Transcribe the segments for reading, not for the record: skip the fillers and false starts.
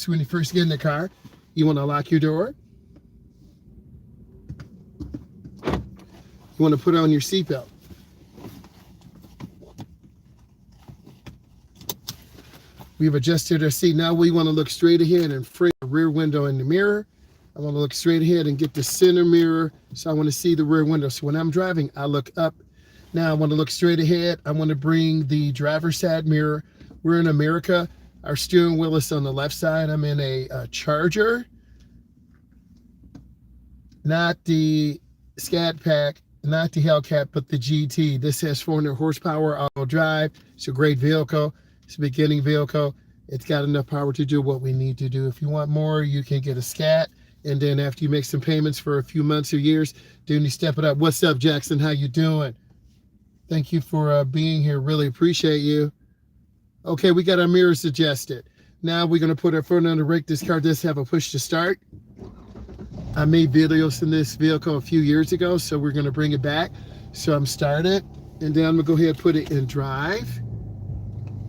So when you first get in the car, you want to lock your door. You want to put on your seatbelt. We've adjusted our seat. Now we want to look straight ahead and frame the rear window in the mirror. I want to look straight ahead and get the center mirror. So I want to see the rear window. So when I'm driving, I look up. Now I want to look straight ahead. I want to bring the driver's side mirror. We're in America. Our steering wheel is on the left side. I'm in a Charger, not the Scat Pack, not the Hellcat, but the GT. This has 400 horsepower all-wheel drive. It's a great vehicle. It's a beginning vehicle. It's got enough power to do what we need to do. If you want more, you can get a Scat. And then after you make some payments for a few months or years, then you step it up. What's up, Jackson? How you doing? Thank you for being here. Really appreciate you. Okay, we got our mirrors adjusted. Now we're going to put our foot on the brake. This car does have a push to start. I made videos in this vehicle a few years ago, so we're going to bring it back. So I'm started, and then I'm going to go ahead and put it in drive.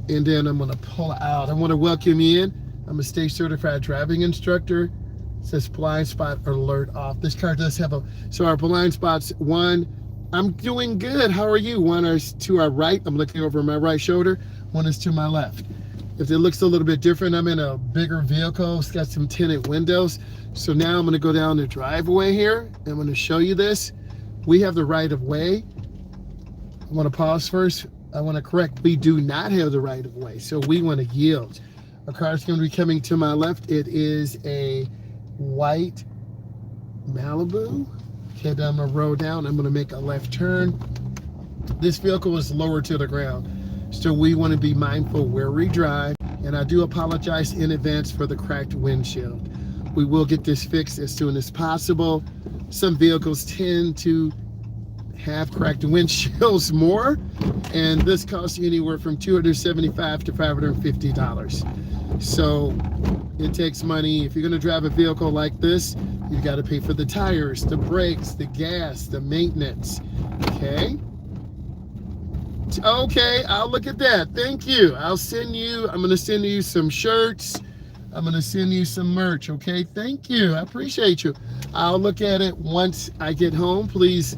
And then I'm going to pull out. I want to welcome you in. I'm a state certified driving instructor. It says blind spot alert off. This car does have so our blind spots, one, I'm doing good. How are you? One is to our right. I'm looking over my right shoulder. One is to my left. If it looks a little bit different, I'm in a bigger vehicle. It's got some tinted windows. So now I'm going to go down the driveway here. I'm going to show you this. We have the right of way. I want to pause first. I want to correct, we do not have the right of way, so we want to yield. A car is going to be coming to my left. It is a white Malibu. Okay, then I'm going to roll down. I'm going to make a left turn. This vehicle is lower to the ground, so we want to be mindful where we drive, and I do apologize in advance for the cracked windshield. We will get this fixed as soon as possible. Some vehicles tend to have cracked windshields more, and this costs you anywhere from $275 to $550. So it takes money. If you're going to drive a vehicle like this, you got to pay for the tires, the brakes, the gas, the maintenance. Okay, I'll look at that. Thank you. I'm going to send you some shirts. I'm going to send you some merch. Okay, thank you. I appreciate you. I'll look at it once I get home. Please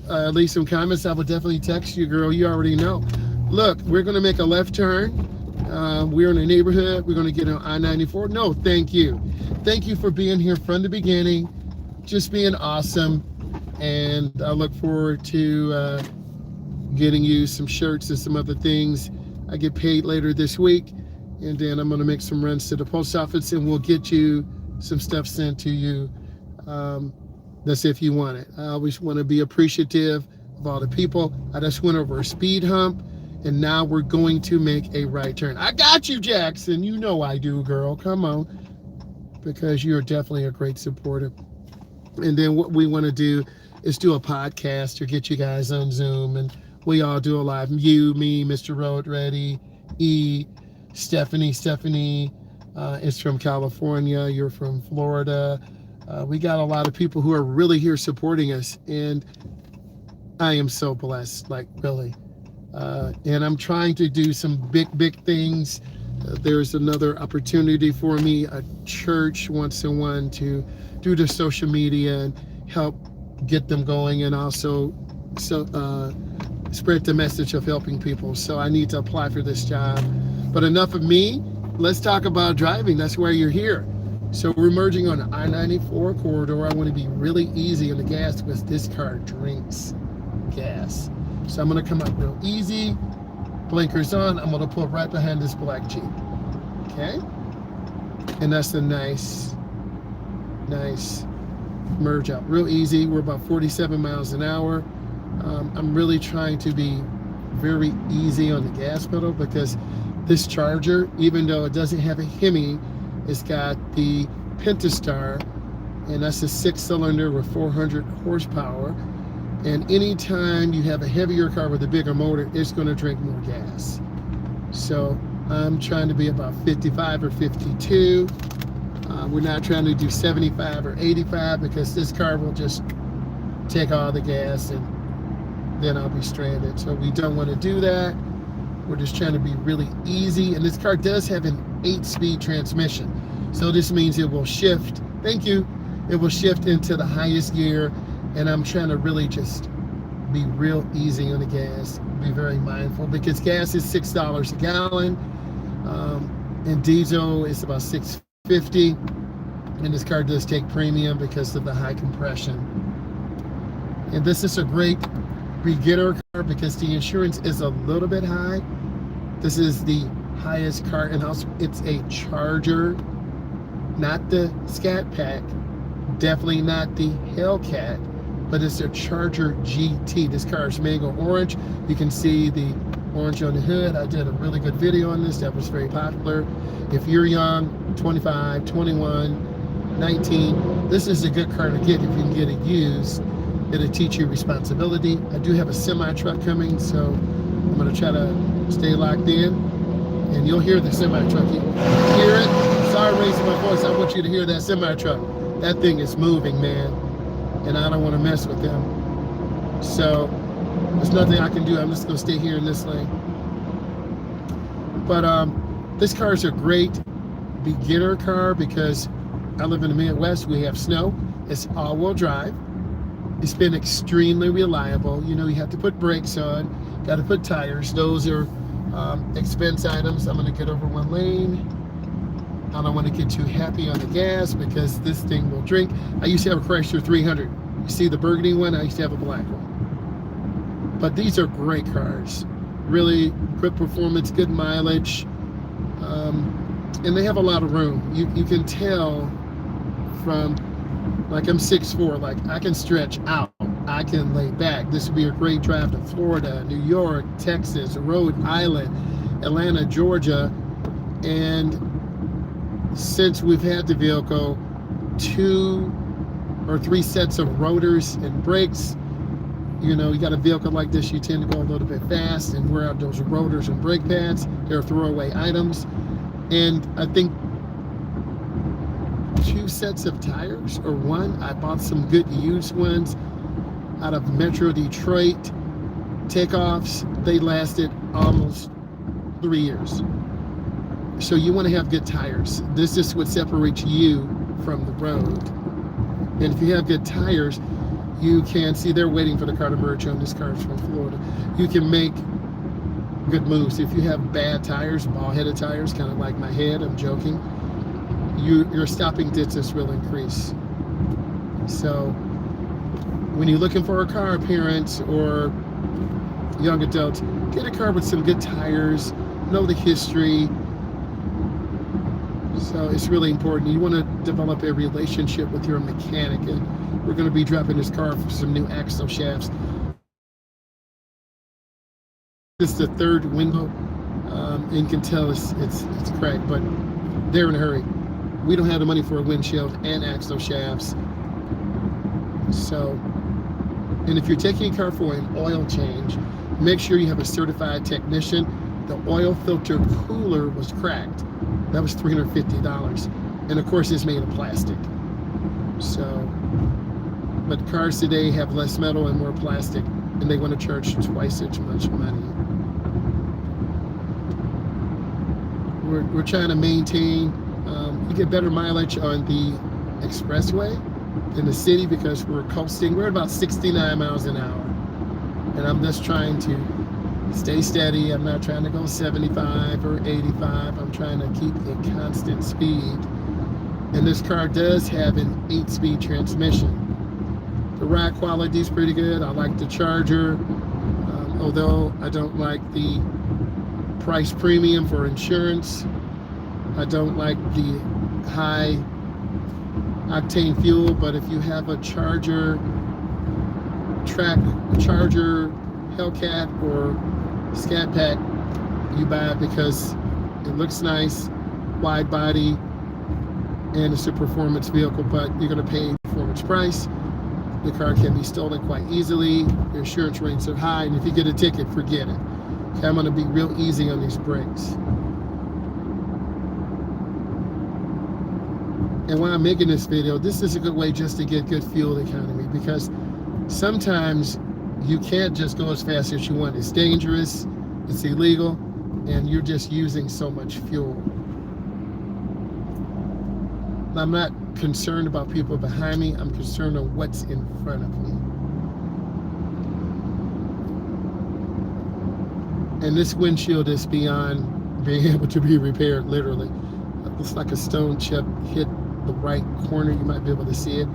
leave some comments. I will definitely text you, girl. You already know. Look, we're going to make a left turn. We're in a neighborhood. We're going to get on I-94. No, thank you. Thank you for being here from the beginning. Just being awesome. And I look forward to getting you some shirts and some other things. I get paid later this week. And then I'm going to make some runs to the post office, and we'll get you some stuff sent to you. That's if you want it. I always want to be appreciative of all the people. I just went over a speed hump, and now we're going to make a right turn. I got you, Jackson. You know I do, girl. Come on. Because you're definitely a great supporter. And then what we want to do is do a podcast or get you guys on Zoom, and we all do a live. You, me, Mr. Road Ready, E, Stephanie is from California. You're from Florida. We got a lot of people who are really here supporting us, and I am so blessed, like really. And I'm trying to do some big things. There's another opportunity for me. A church wants someone to do the social media and help get them going, and also spread the message of helping people. So I need to apply for this job. But enough of me. Let's talk about driving. That's why you're here. So we're merging on the I-94 corridor. I want to be really easy on the gas because this car drinks gas. So I'm going to come up real easy. Blinkers on. I'm going to pull right behind this black Jeep. Okay? And that's a nice merge out. Real easy. We're about 47 miles an hour. I'm really trying to be very easy on the gas pedal because this Charger, even though it doesn't have a Hemi, it's got the Pentastar, and that's a 6-cylinder with 400 horsepower. And anytime you have a heavier car with a bigger motor, it's going to drink more gas. So I'm trying to be about 55 or 52. We're not trying to do 75 or 85 because this car will just take all the gas and then I'll be stranded. So we don't want to do that. We're just trying to be really easy. And this car does have an 8-speed transmission. So this means it will shift. Thank you. It will shift into the highest gear. And I'm trying to really just be real easy on the gas. Be very mindful because gas is $6 a gallon. And diesel is about $6.50. And this car does take premium because of the high compression. And this is a great beginner car because the insurance is a little bit high. This is the highest car in-house. It's a Charger, not the Scat Pack, definitely not the Hellcat, but it's a Charger GT. This car is mango orange. You can see the orange on the hood. I did a really good video on this that was very popular. If you're young, 25, 21, 19, this is a good car to get if you can get it used. It'll teach you responsibility. I do have a semi-truck coming, so I'm gonna try to stay locked in. And you'll hear the semi-truck. You hear it? Sorry raising my voice. I want you to hear that semi-truck. That thing is moving, man. And I don't want to mess with them. So there's nothing I can do. I'm just gonna stay here in this lane. But this car is a great beginner car because I live in the Midwest. We have snow. It's all-wheel drive. It's been extremely reliable. You know, you have to put brakes on, got to put tires. Those are expense items. I'm going to get over one lane. I don't want to get too happy on the gas because this thing will drink. I used to have a Chrysler 300. You see the burgundy one? I used to have a black one. But these are great cars. Really good performance, good mileage. And they have a lot of room. You can tell from, like I'm 6'4", like I can stretch out, I can lay back. This would be a great drive to Florida, New York, Texas, Rhode Island, Atlanta, Georgia. And since we've had the vehicle, 2 or 3 sets of rotors and brakes, you know, you got a vehicle like this, you tend to go a little bit fast and wear out those rotors and brake pads. They're throwaway items. And I think 2 sets of tires or 1. I bought some good used ones out of Metro Detroit takeoffs. They lasted almost 3 years. So you want to have good tires. This is what separates you from the road. And if you have good tires, you can see they're waiting for the car to merge on. This car is from Florida. You can make good moves. If you have bad tires, ball-headed tires, kind of like my head, I'm joking, your stopping distance will increase. So when you're looking for a car, parents or young adults, get a car with some good tires, know the history. So it's really important. You want to develop a relationship with your mechanic, and we're going to be dropping this car for some new axle shafts. This is the 3rd window, and you can tell it's cracked, but they're in a hurry. We don't have the money for a windshield and axle shafts. So, and if you're taking a car for an oil change, make sure you have a certified technician. The oil filter cooler was cracked. That was $350. And of course it's made of plastic. So, but cars today have less metal and more plastic, and they want to charge twice as much money. We're trying to maintain, you get better mileage on the expressway in the city because we're coasting. We're at about 69 miles an hour. And I'm just trying to stay steady. I'm not trying to go 75 or 85. I'm trying to keep a constant speed. And this car does have an 8-speed transmission. The ride quality is pretty good. I like the Charger, although I don't like the price premium for insurance. I don't like the high octane fuel, but if you have a Charger, Hellcat, or Scat Pack, you buy it because it looks nice, wide body, and it's a performance vehicle, but you're going to pay a performance price. The car can be stolen quite easily. The insurance rates are high, and if you get a ticket, forget it. Okay, I'm going to be real easy on these brakes. And while I'm making this video, this is a good way just to get good fuel economy, because sometimes you can't just go as fast as you want. It's dangerous, it's illegal, and you're just using so much fuel. I'm not concerned about people behind me. I'm concerned on what's in front of me. And this windshield is beyond being able to be repaired, literally. It looks like a stone chip hit the right corner. You might be able to see it.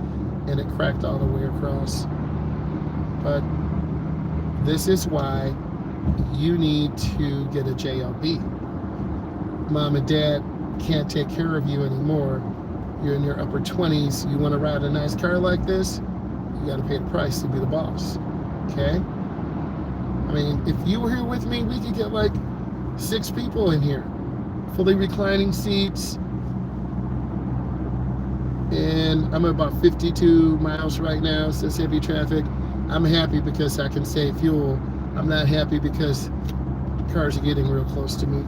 And it cracked all the way across. But this is why you need to get a JLB. Mom and dad can't take care of you anymore. You're in your upper 20s. You want to ride a nice car like this? You got to pay the price to be the boss. Okay? I mean, if you were here with me, we could get like 6 people in here. Fully reclining seats. And I'm at about 52 miles right now. It says heavy traffic. I'm happy because I can save fuel. I'm not happy because cars are getting real close to me.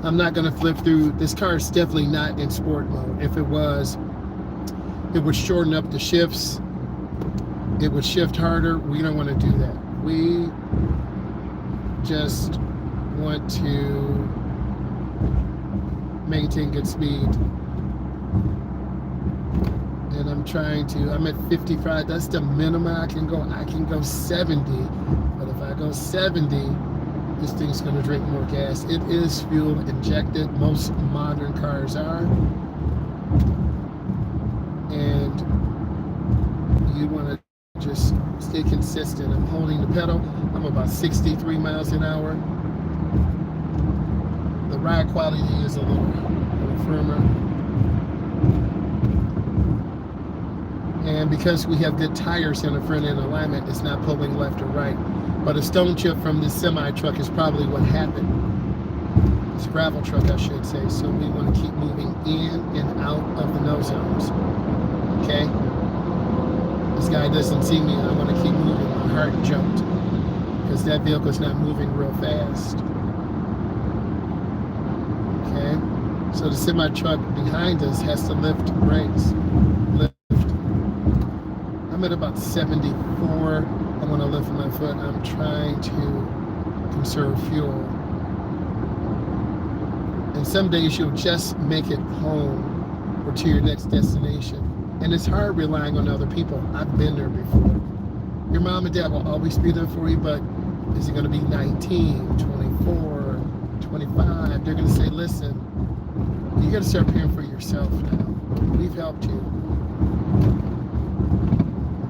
I'm not going to flip through. This car is definitely not in sport mode. If it was, it would shorten up the shifts. It would shift harder. We don't want to do that. We just want to maintain good speed. And I'm at 55. That's the minimum I can go. I can go 70. But if I go 70, this thing's going to drink more gas. It is fuel injected. Most modern cars are. And you want to just stay consistent. I'm holding the pedal. I'm about 63 miles an hour. The ride quality is a little firmer. And because we have good tires in the front end alignment, it's not pulling left or right. But a stone chip from this semi truck is probably what happened. It's a gravel truck, I should say. So we want to keep moving in and out of the no zones. Okay? This guy doesn't see me. I want to keep moving. My heart jumped because that vehicle's not moving real fast. Okay? So the semi truck behind us has to lift brakes. Lift. I'm at about 74. I want to lift my foot. I'm trying to conserve fuel. And some days you'll just make it home or to your next destination. And it's hard relying on other people. I've been there before. Your mom and dad will always be there for you, but is it going to be 19, 24, 25? They're going to say, listen, you got to start paying for yourself now. We've helped you.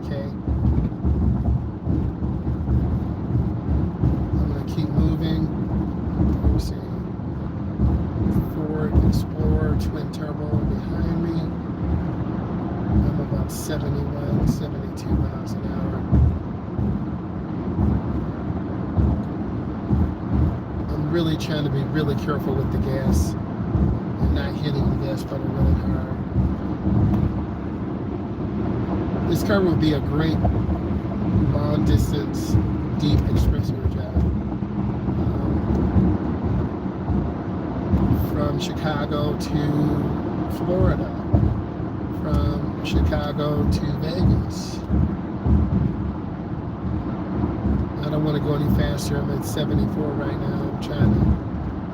Okay? I'm going to keep moving. We're seeing Ford Explorer twin turbo behind me. I'm about 71, 72 miles an hour. I'm really trying to be really careful with the gas and not hitting the gas pedal really hard. This car will be a great long distance, deep expressway drive. From Chicago to Florida. From Chicago to Vegas. I don't want to go any faster. I'm at 74 right now. I'm trying to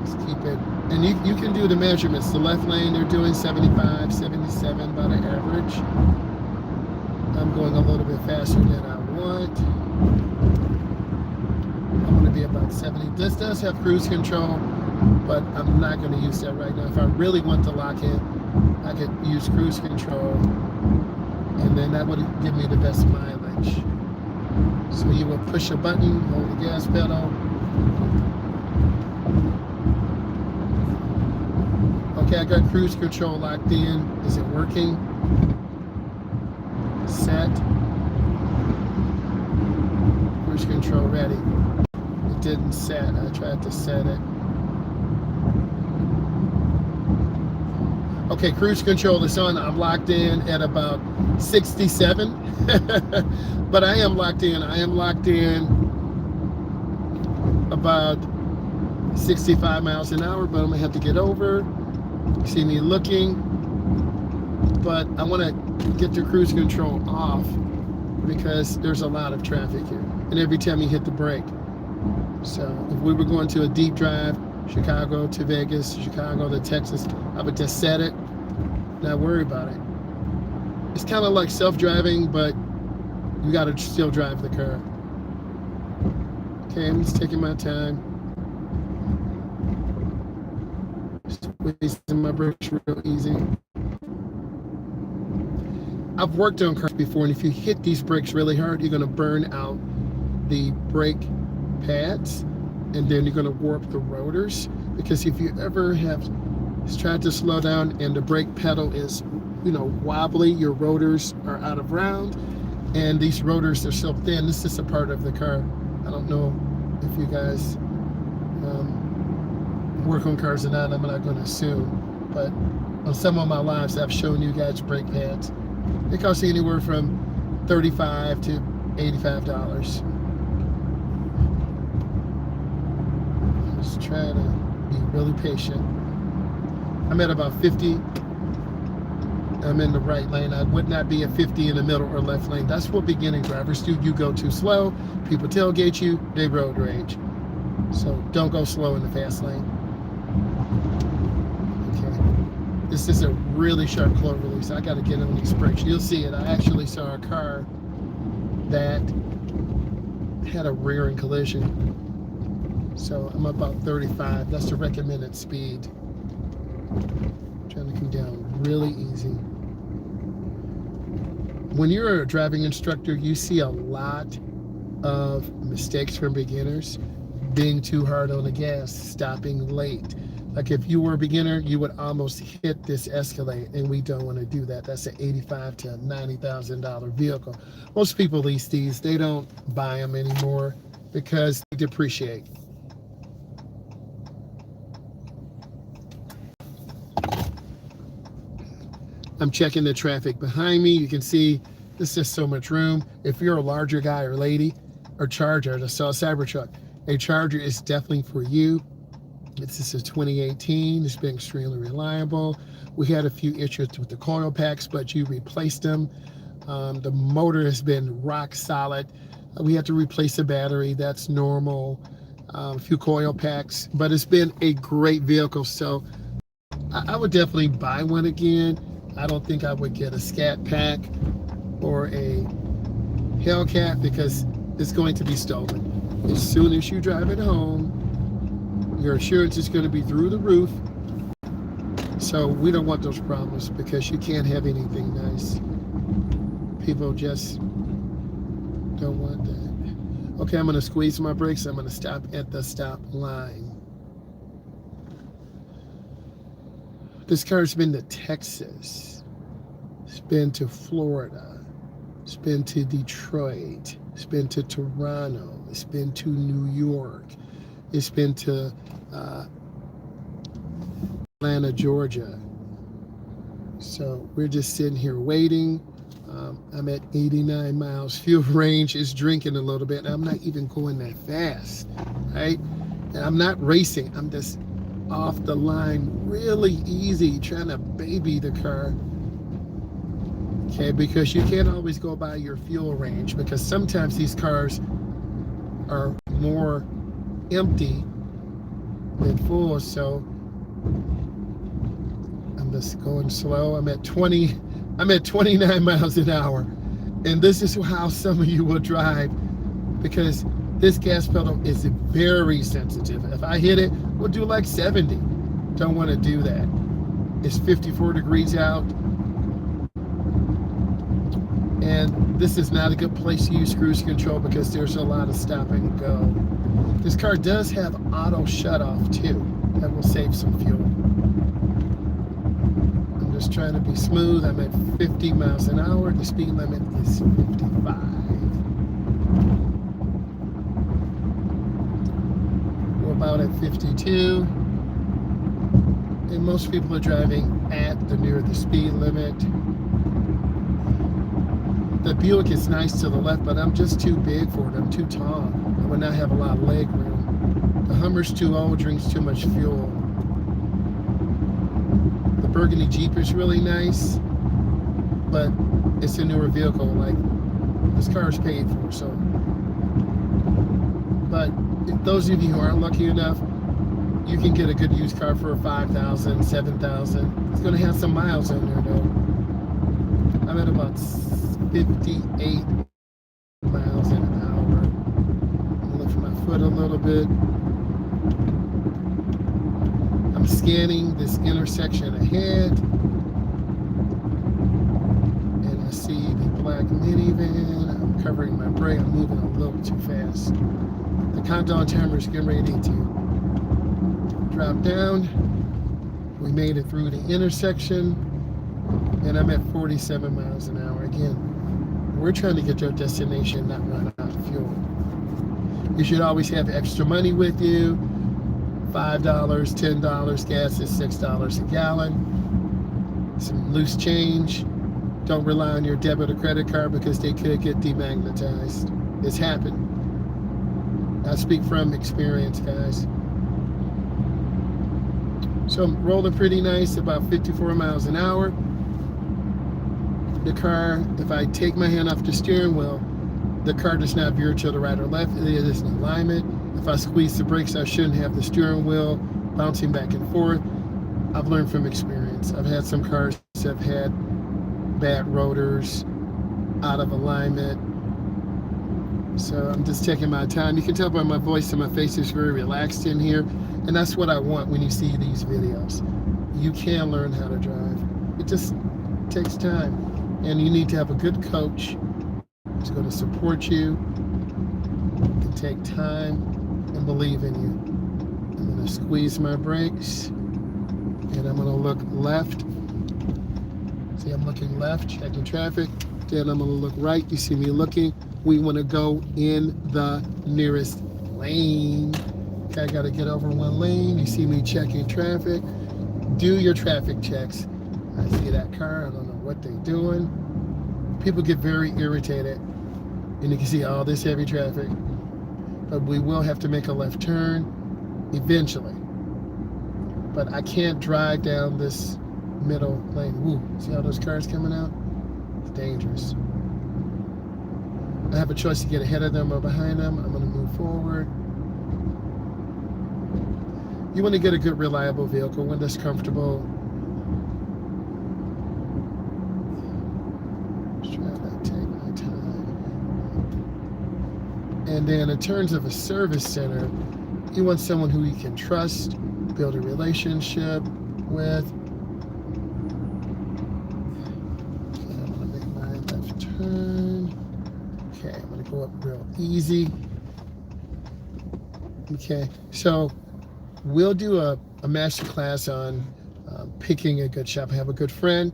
just keep it. And you can do the measurements. The left lane, they're doing 75, 77, about an average. I'm going a little bit faster than I want. I want to be about 70. This does have cruise control, but I'm not going to use that right now. If I really want to lock in, I could use cruise control, and then that would give me the best mileage. So you will push a button, hold the gas pedal. Okay, I got cruise control locked in. Is it working? Set. Cruise control ready. It didn't set. I tried to set it. Okay, cruise control is on. I'm locked in at about 67. But I am locked in. I am locked in about 65 miles an hour, but I'm gonna have to get over. You see me looking, but I want to get the cruise control off because there's a lot of traffic here, and every time you hit the brake. So if we were going to a deep drive, Chicago to Vegas, Chicago to Texas. I would just set it, not worry about it. It's kind of like self-driving, but you got to still drive the car. Okay, I'm just taking my time. Squeezing my brakes real easy. I've worked on cars before, and if you hit these brakes really hard, you're going to burn out the brake pads, and then you're going to warp the rotors. Because if you ever have tried to slow down and the brake pedal is, wobbly, your rotors are out of round, and these rotors are so thin. This is a part of the car. I don't know if you guys work on cars or not. I'm not going to assume, but on some of my lives, I've shown you guys brake pads. They cost anywhere from $35 to $85. Just trying to be really patient. I'm at about 50. I'm in the right lane. I would not be at 50 in the middle or left lane. That's what beginning drivers do. You go too slow, people tailgate you, they road rage. So don't go slow in the fast lane. Okay. This is a really sharp clove release. I got to get on these brakes. You'll see it. I actually saw a car that had a rear-end collision. So I'm about 35. That's the recommended speed. Trying to come down really easy. When you're a driving instructor, you see a lot of mistakes from beginners. Being too hard on the gas, stopping late. Like if you were a beginner, you would almost hit this Escalade, and we don't want to do that. That's an $85,000 to $90,000 vehicle. Most people lease these. They don't buy them anymore because they depreciate. I'm checking the traffic behind me. You can see there's just so much room. If you're a larger guy or lady, or Charger, I saw a Cybertruck. A Charger is definitely for you. This is a 2018. It's been extremely reliable. We had a few issues with the coil packs, but you replaced them. The motor has been rock solid. We had to replace the battery. That's normal. A few coil packs, but it's been a great vehicle. So I would definitely buy one again. I don't think I would get a Scat Pack or a Hellcat because it's going to be stolen. As soon as you drive it home, your insurance is going to be through the roof. So we don't want those problems because you can't have anything nice. People just don't want that. Okay, I'm going to squeeze my brakes. I'm going to stop at the stop line. This car's been to Texas. It's been to Florida. It's been to Detroit. It's been to Toronto. It's been to New York. It's been to Atlanta, Georgia. So we're just sitting here waiting. I'm at 89 miles. Fuel range is drinking a little bit. I'm not even going that fast, right? And I'm not racing. I'm just off the line really easy, trying to baby the car. Okay, because you can't always go by your fuel range because sometimes these cars are more empty than full. So I'm just going slow. I'm at 29 miles an hour. And this is how some of you will drive because this gas pedal is very sensitive. If I hit it, we'll do like 70. Don't want to do that. It's 54 degrees out. And this is not a good place to use cruise control because there's a lot of stop and go. This car does have auto shutoff too. That will save some fuel. I'm just trying to be smooth. I'm at 50 miles an hour. The speed limit is 55. We're about at 52. And most people are driving at the near the speed limit. The Buick is nice to the left, but I'm just too big for it. I'm too tall. I would not have a lot of leg room. The Hummer's too old, drinks too much fuel. The Burgundy Jeep is really nice, but it's a newer vehicle. Like, this car is paid for, so. But if those of you who aren't lucky enough You can get a good used car for 5,000, 7,000. It's going to have some miles on there though. I'm at about 58 miles an hour. I'm lift my foot a little bit. I'm scanning this intersection ahead, and I see the black minivan. I'm covering my brake. I'm moving a little too fast. The countdown timer is getting ready to drop down. We made it through the intersection, and I'm at 47 miles an hour. Again, we're trying to get to our destination, not run out of fuel. You should always have extra money with you. $5, $10, gas is $6 a gallon. Some loose change. Don't rely on your debit or credit card because they could get demagnetized. It's happened. I speak from experience, guys. So I'm rolling pretty nice, about 54 miles an hour. The car, if I take my hand off the steering wheel, the car does not veer to the right or left. It is in alignment. If I squeeze the brakes, I shouldn't have the steering wheel bouncing back and forth. I've learned from experience. I've had some cars that have had bad rotors, out of alignment. So I'm just taking my time. You can tell by my voice and my face is very relaxed in here. And that's what I want when you see these videos. You can learn how to drive. It just takes time. And you need to have a good coach who's going to support you and take time and believe in you. I'm going to squeeze my brakes, and I'm going to look left. See, I'm looking left, checking traffic. Then I'm going to look right. You see me looking. We want to go in the nearest lane. Okay, I got to get over one lane. You see me checking traffic. Do your traffic checks. I see that car. I don't know what they're doing. People get very irritated, and you can see all this heavy traffic. But we will have to make a left turn eventually. But I can't drive down this middle lane. Woo, see all those cars coming out? It's dangerous. I have a choice to get ahead of them or behind them. I'm going to move forward. You want to get a good, reliable vehicle, one that's comfortable. Just try to take my time. And then in terms of a service center, you want someone who you can trust, build a relationship with. Okay, I'm going to make my left turn. Okay, I'm going to go up real easy. Okay, so we'll do a master class on picking a good shop. I have a good friend.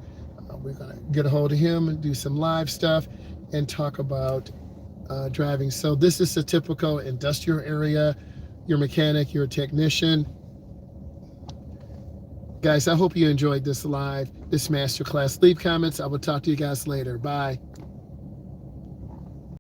We're going to get a hold of him and do some live stuff and talk about driving. So this is a typical industrial area. You're a mechanic, you're a technician. Guys, I hope you enjoyed this live, this masterclass. Leave comments. I will talk to you guys later. Bye.